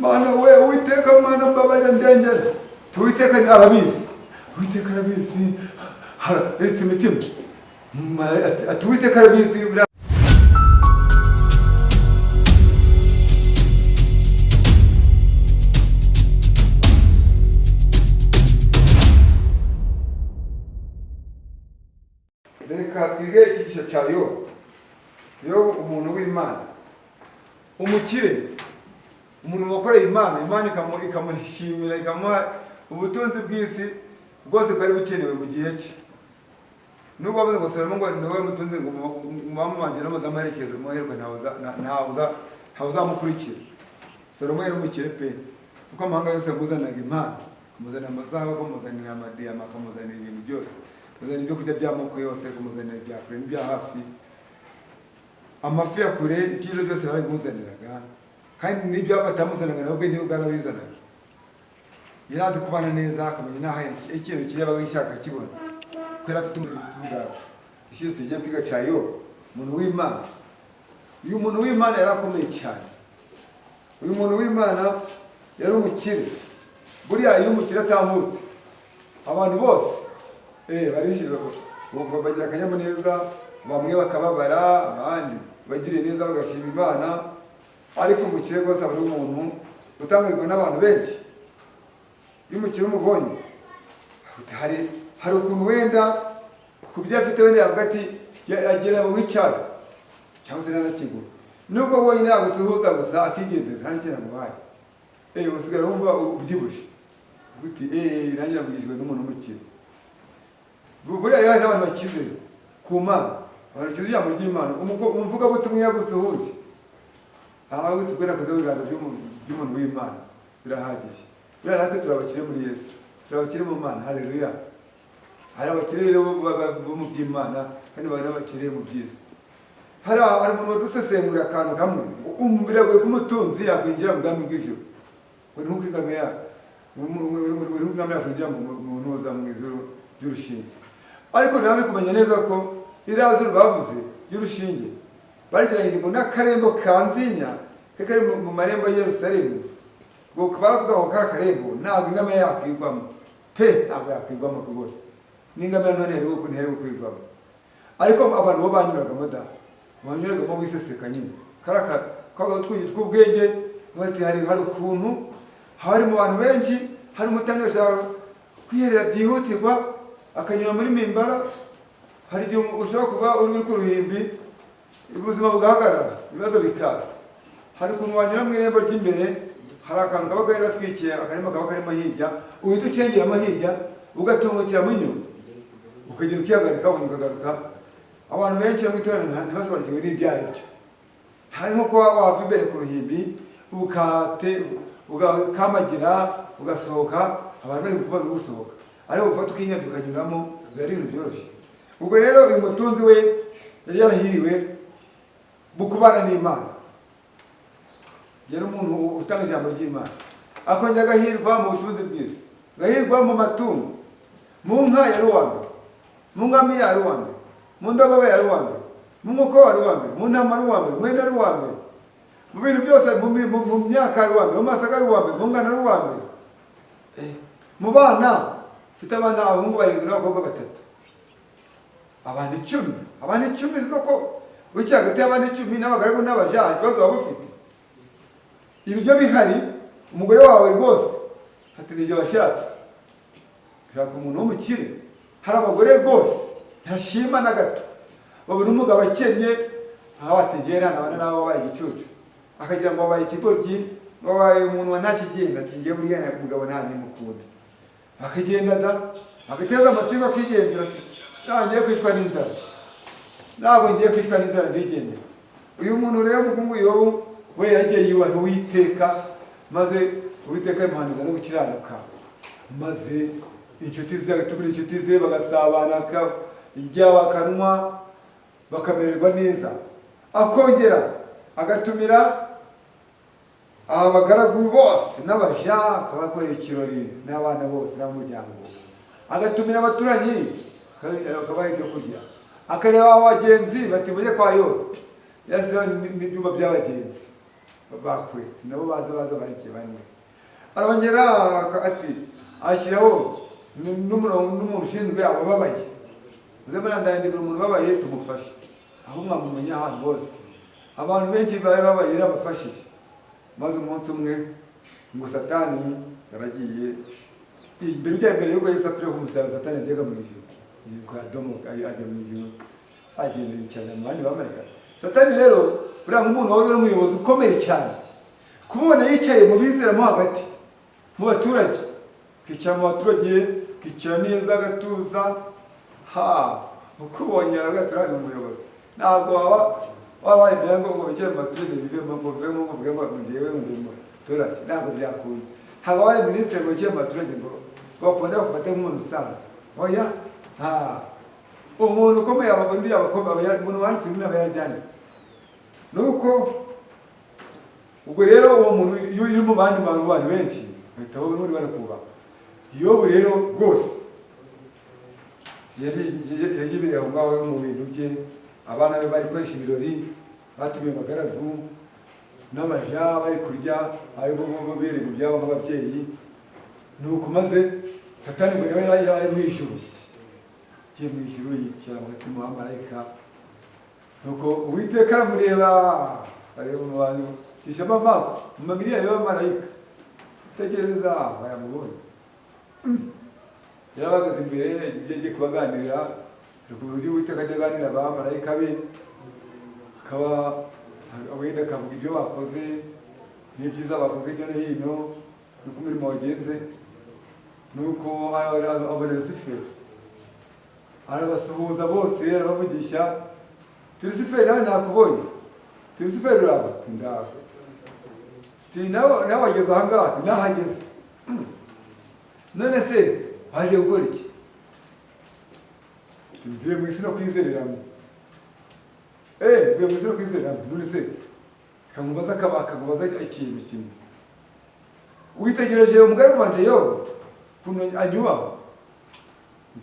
mana we Uwiteka mana mbabarira ndengera Uwiteka arabizi Uwiteka arabizi ese imitima Uwiteka arabizi reka twige ikigisho cya Yobu umuntu w'Imana umukire umuntu wakoreye Imana ikamushimira ikamuha ubutunzi bw'isi bwose bwari bukenewe mu gihe cye nubwo bavuze ngo Salomo ngo niwe mutunzi ngo mwamubanjira n'amaherekezo muherwe ntawuzamukurikira Salomo yari umukire pe kuko amahanga yose yamuzanaga impano kumuzanira amazahabu akamuzanira amadiyama akamuzanira ibintu byose kumuzanira ibyo kurya by'amoko yose kumuzanira ibya kure n'ibya hafi amafi ya kure ibyiza byose barabimuzaniraga kandi n'ibyo batamuzanaga nabo ubwenge bwarabizanaga yari azi kubana neza akamenya n'aho ikintu kirebaga gishaka kibona kuko yari afite umubiri tuvuga ishize tugiye kwiga cya umuntu w'Imana uyu muntu w'Imana yari akomeye cyane uyu muntu w'Imana yari umukire buriya iyo umukire atambutse abantu bose barishira bagira akanyamuneza bamwe bakababara abandi bagiriye neza bagashima Imana ariko umukire rwose aba ari umuntu utangarirwa n'abantu benshi iyo umukire umubonye hari ukuntu wenda ku byo afite wenda yavuga ati agera mu w'icyayi cyangwa se n'anakigura nubwo wonyine yagusuhuza gusa akigendera nta n'ikintu amuhaye usigara wumva ubyibushye uti nanjye navugishijwe n'umuntu w'umukire buriya rero hari n'abantu bakize ku Mana abantu bakize ijambo ry'Imana umuvugabutumwa yagusuhuje aho tugenda kuza ibiganza by'umuntu w'Imana birahagije buriya natwe turabakire muri Yesu turabakire mu Mana haleluya hari abakire rero bo mu by'Imana kandi bari n'abakire mu by'isi hari umuntu wadusesengurira akantu kamwe biragoye ko umutunzi yakwinjira mu bwami bw'ijuru ngo ni nk'ukwigamiya yakwinjira mu ntuza mu ijuru ry'urushinge ariko ntaze kumenya neza ko iriya zuru bavuze ry'urushinge barigeranyije ngo n'akarembo kanzinya kari mu marembo ya Yerusalemu ngo baravuga ngo kari akarembo ntabwo ingamiya yakwigwamo pe ntabwo yakwigwamo rwose n'ingamiya none rero ukuntu ntihari gukwigwamo ariko abantu bo banyuragamo wiseseka nyine kari twugi tw'ubwenge bati hari ukuntu hari mu bantu benshi hari umutangi ushaka kwiherera byihutirwa akanyura muri mimbara hari igihe ushobora kuba uri ku ruhimbi ubuzima bugahagarara ibibazo bikaza hari ukuntu wanyura mu irembo ry'imbere hari akantu kaba kari gatwikiye akarima kaba karimo hirya uhita ucengeramo hirya ugatungukiramo inyuma ukagira ukihagarika wongera ukagaruka abantu benshi bamwe itorana ntibasobanukiwe n'ibyo ari byo hari nko kuba wava imbere ku ruhimbi ukamagira ugasohoka abantu bari kubona ugusohoka ariko ufata ukinyabya ukanyuramo biba ari ibintu byoroshye ubwo rero uyu mutunzi we yari yarahiriwe bukubana n'Imana yari umuntu utanga ijambo ry'Imana akongera agahirwa mu butunzi bw'isi agahirwa mu matungo mu nka yari uwa mbere mu ngamiya yari uwa mbere mu ndogobe yari uwa mbere mu nkoko yari uwa mbere mu ntama yari uwa mbere mu hene yari uwa mbere mu bintu byose mu myaka yari uwa mbere mu masaka yari uwa mbere mu ngano yari uwa mbere mu bana ufite abana abahungu barindwi n'abakobwa batatu abantu 10 koko buki hagati y'abandi 10 n'abagaragu n'abaja ikibazo waba ufite ibyo bihari umugore wawe rwose ati nibyo washatse shaka umuntu w'umukire hari abagore rwose ntashima na gato babona umugabo akennye abategera nabana nabo babaye igicucu akagira ngo babaye ikigoryi ngo babaye umuntu wa ntakigenda kingiye muri yana umugabo nta nimukunda akagenda da agateza amatigo akigendera ati ngiye kwicwa n'inzara ntabwo ngiye kwicwa n'inzara ndigendera uyu muntu rero mugungu Yobu we yagiye yubaha Uwiteka maze Uwiteka imuhaniza no gukiranuka maze inshuti ze bagasabana ibya bakanwa bakamererwa neza akongera agatumira abagaragu bose n'abaja akabakorera ikirori n'abana bose n'umuryango agatumira abaturanyi akabaha ibyo kurya akareba abagenzi bati mujye kwa Yobu yasize n'ibyumba by'abagenzi bakure nabo baza barikiye bamwe arongera ati ashyiraho n'umuntu ushinzwe abababaye uzemera ndandikira umuntu ubabaye tumufashe aho mwamumenya ahantu hose abantu benshi bari babaye yarabafashije maze umunsi umwe ngo Satani yaragiye mbere yuko Yesu apfira ku musaraba Satani yajyaga mu ijuru kwa Adomo ajya mu ijuru agenda yicara mu bandi bamarika Satani rero buriya nk'umuntu wahoze ari umuyobozi ukomeye cyane kumubona yicaye mu bizeramo hagati mu baturage kicara mu baturage kicara neza agatuza ukubonye agaturane umuyobozi ntabwo wabaye ibyango ngo bikere mu baturage bivemo ngo bivemo ngo uvuge ngo ngewe ndi umuturage ntabwo byakunda ntabwo wabaye minisitiri ngo bikere mu baturage ngo bakunda bakufate nk'umuntu usanzwe oya umuntu ukomeye abagondi abakomeye umuntu wanditse izina aba yararyanditse nuko ubwo rero uwo muntu iyo uri mu bandi bantu benshi bahita bo muri barakubaha Yobu rero rwose yari aho ngaho mu bintu bye abana be bari koresha ibirori batumiye abagaragu n'abaja bari kurya ari bo bere mu byabo nk'ababyeyi nuko maze Satani ngo nawe yari mu ijuru kiye mu ijuru yicara mu gatima wa marayika nuko Uwiteka aramureba areba mu bantu kishama amaso mu mamiliyari y'abamarayika tegereza bayamubonye yarabagaze imbere ibyo kubaganirira uburyo Uwiteka ajya aganira abamarayika be akaba wenda akavuga ibyo bakoze n'ibyiza bakoze hirya no hino nuko umurimo wagenze nuko abona Lusiferi arabasuhuza bose arabavugisha Lusiferi nawe nakubonye Lusiferi uraba nawe wageze aha ngaha nahageze none se waje gukora iki mvuye mu isi no kwizereramo mvuye mu isi no kwizereramo none se kamubaza akamubaza ikintu kimwe witegereje umugaragu wanje Yobu kuntu anyubaho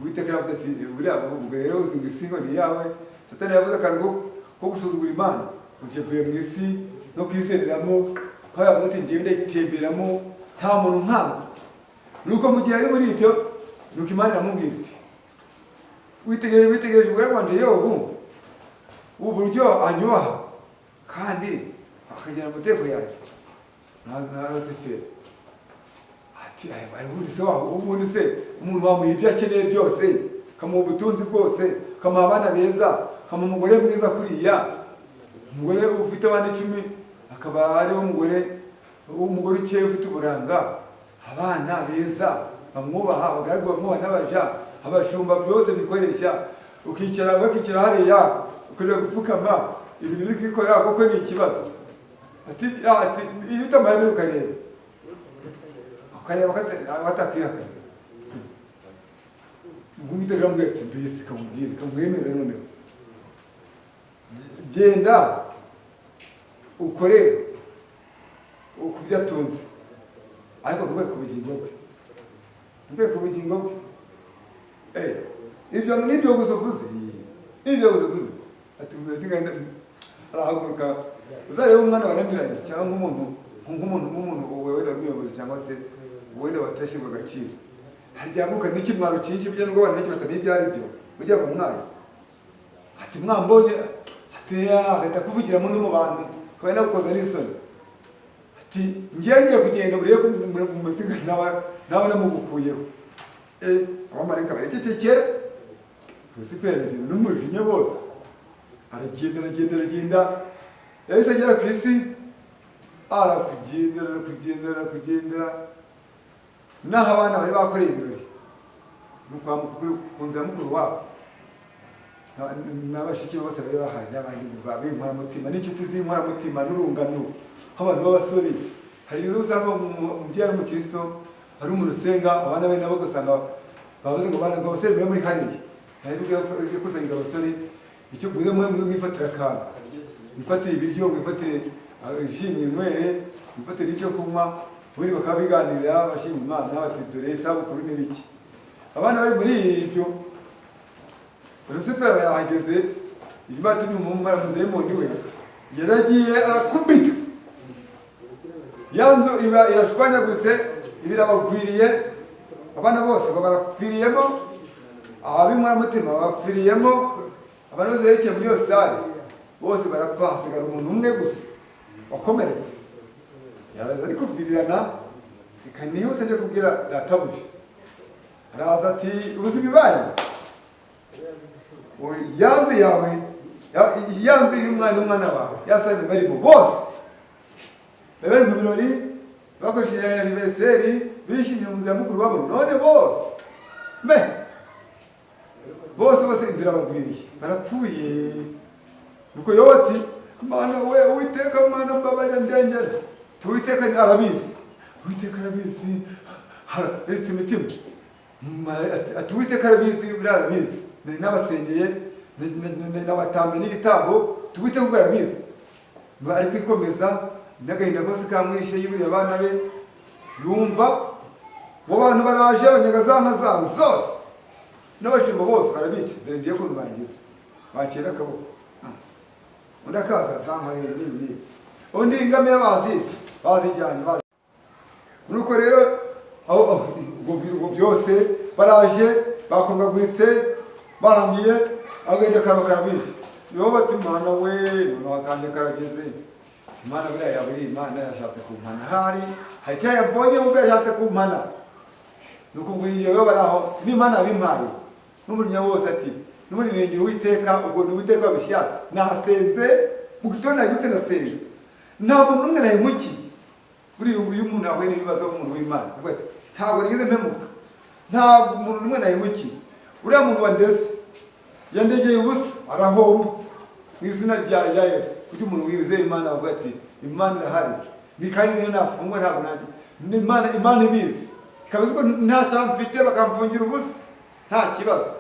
Uwiteka yaravuze ati buriya ubwo rero uzi ngo isi ngo ni yawe Satani yavuze akantu ko gusuzugura Imana ugiye mu isi no kwizereramo aho yavuze ati ngiye ndayitemberamo nta muntu nkanga nuko mu gihe ari muri ibyo nuko Imana iramubwira iti witegereje umugaragu wanje Yobu uburyo anyubaha kandi akagira amategeko yanjye na Lusiferi ati ubundi se umuntu wamuha ibyo akeneye byose kamuha ubutunzi bwose kamuha abana beza kamuha umugore mwiza kuriya umugore ufite abana 10 akaba ariho umugore ukeye ufite uburanga abana beza bamwubaha abagaragu bamwubaha n'abaja abashumba byose bikoresha ukicara hariya ukorera gupfukama ibintu biri kwikora kuko ni ikibazo ati iyo utamaye ukareba batakwihakana Uwiteka aramubwira ati mbese kamwemeze noneho genda ukore ku byo atunze ariko kuvuga ku bugingo bwe ibyo nibyo gusa uvuze ati arahaguruka uzareba umwana wananiranye cyangwa nk'umuntu wewe n'umuyobozi cyangwa se wowe watashyirwa agaciro haryaguka n'ikimwaro cyinshi byo ngo bana n'icyo batamenye ibyo ari byo ujya bamwaye ati mwambonye ati leta kuvugiramo no mu bantu kandi nagukoza n'isoni ati ngiye kugenda buriye mu mutinga naba namugukuyeho abamarayika barececekera Lusiferi n'umujinya bose aragenda yahise agera ku isi arakugendera naho abana bari bakoreye ibirori ku nzira mukuru wabo n'abashiki bose bari bahari n'abandi b'inkoramutima n'inshuti z'inkoramutima n'urungano nk'abantu b'abasore hari izo usanga umubyeyi ari umukristo ari umuntu usenga abana be nabo ugasanga bavuze ngo bana abasore bari muri hariya ari gukusanyiriza abasore icyo guze mwifatira akantu mwifatire ibiryo mwifatire ishimwe inywere mwifatire icyo kunywa ubundi bakaba biganirira bashima Imana batitore isabukuru n'ibiki abana bari muri ibyo Lusiferi yahageze inyuma yatumye umumara mudemoni we yaragiye arakubita ya nzu iba irashwanyaguritse, ibirabagwiriye, abana bose barapfiriyemo, ab'inkoramutima bapfiriyemo, abantu bose berekeye muri iyo sare bose barapfa, hasigara umuntu umwe gusa wakomeretse. Yaraza ari kuvirirana, sikanihute nje kubwira databuja. Araza ati uzi bibaye, yanzu yawe yanzu y'umwana wawe yasane barimo bose bari mu birori bakoresheje anniversaire bishimye mu nzira mukuru wabo, none bose inzira bagwiriye barapfuye. Nuko Yowati Mana we Uwiteka Mana mbabarira ndengera, Uwiteka arabizi, Uwiteka arabizi haretse imitima, ati Uwiteka arabizi birabizi, n'abasengeye n'abatambe n'igitambo, Uwiteka ubwo arabizi. Bari kwikomeza n'agahinda kose kamwishe yiburiye abana be, yumva mu bantu baraje abanyagazana zabo zose n'abashumba bose barabica, dore ngiye kurubangiza bakira akaboko undi akaza ntampaye nini undi ingamiya bazijyanye. Nuko rero ubwo byose baraje bakongaguritse barangiye agenda kaba karabishe. Yowati Mana we wakanje karageze, Imana biriya yaburi Imana yashatse kumpana, hari icyo yabonye ubwo yashatse kumpana. Nuko ubwo iyo baraho n'Imana bimpaye n'umunya wose ati n'umuringi Uwiteka, ubwo n'Uwiteka babishatse nasenze mu gitondo nagute nasenze nta muntu umwe nahemukiye. Buri uyu muntu ahuye n'ibibazo umuntu w'Imana ubwo ati ntabwo nigeze mpemuka, nta muntu umwe nahemukiye. Uriya muntu wandese yandegeye ubusa arahomba mu izina rya Yesu. Kuko umuntu wizeye Imana avuga ati Imana irahari, ni kandi niyo nafungwa ntabwo nanjye Imana ibizi, ikabizi ko nta cyaha mfite bakamfungira ubusa nta kibazo,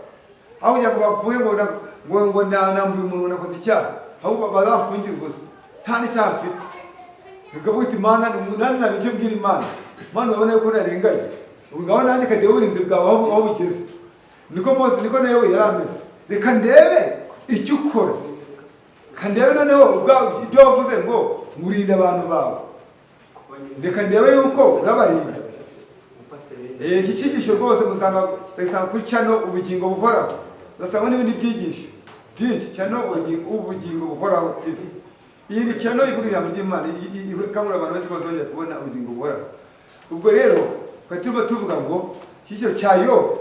aho kugira ngo bapfuye ngo nambuye umuntu nakoze icyaha, ahubwo bazamfungira ubusa nta n'icyaha mfite. Bikavuga iti Imana nani nabicyo mbwira Imana babona yuko narenganye, ubu ngaho nanjye kadebe uburinzi bwawe aho bugeze. Niko Mose niko nawe yarameze, reka ndebe icyo ukora, kandebe noneho ibyo wavuze ngo murinda abantu bawe, reka ndebe yuko urabarinda. Iki cyigisho rwose musanga kuri channel ubugingo buhoraho, uzasanga n'ibindi byigisho byinshi. Channel ubugingo buhoraho TV, iyi ni channel ivuga ijambo ry'Imana, ikangurira abantu bose bazongera kubona ubugingo buhoraho. Ubwo rero twari turimo tuvuga ngo cyigisho cya Yobu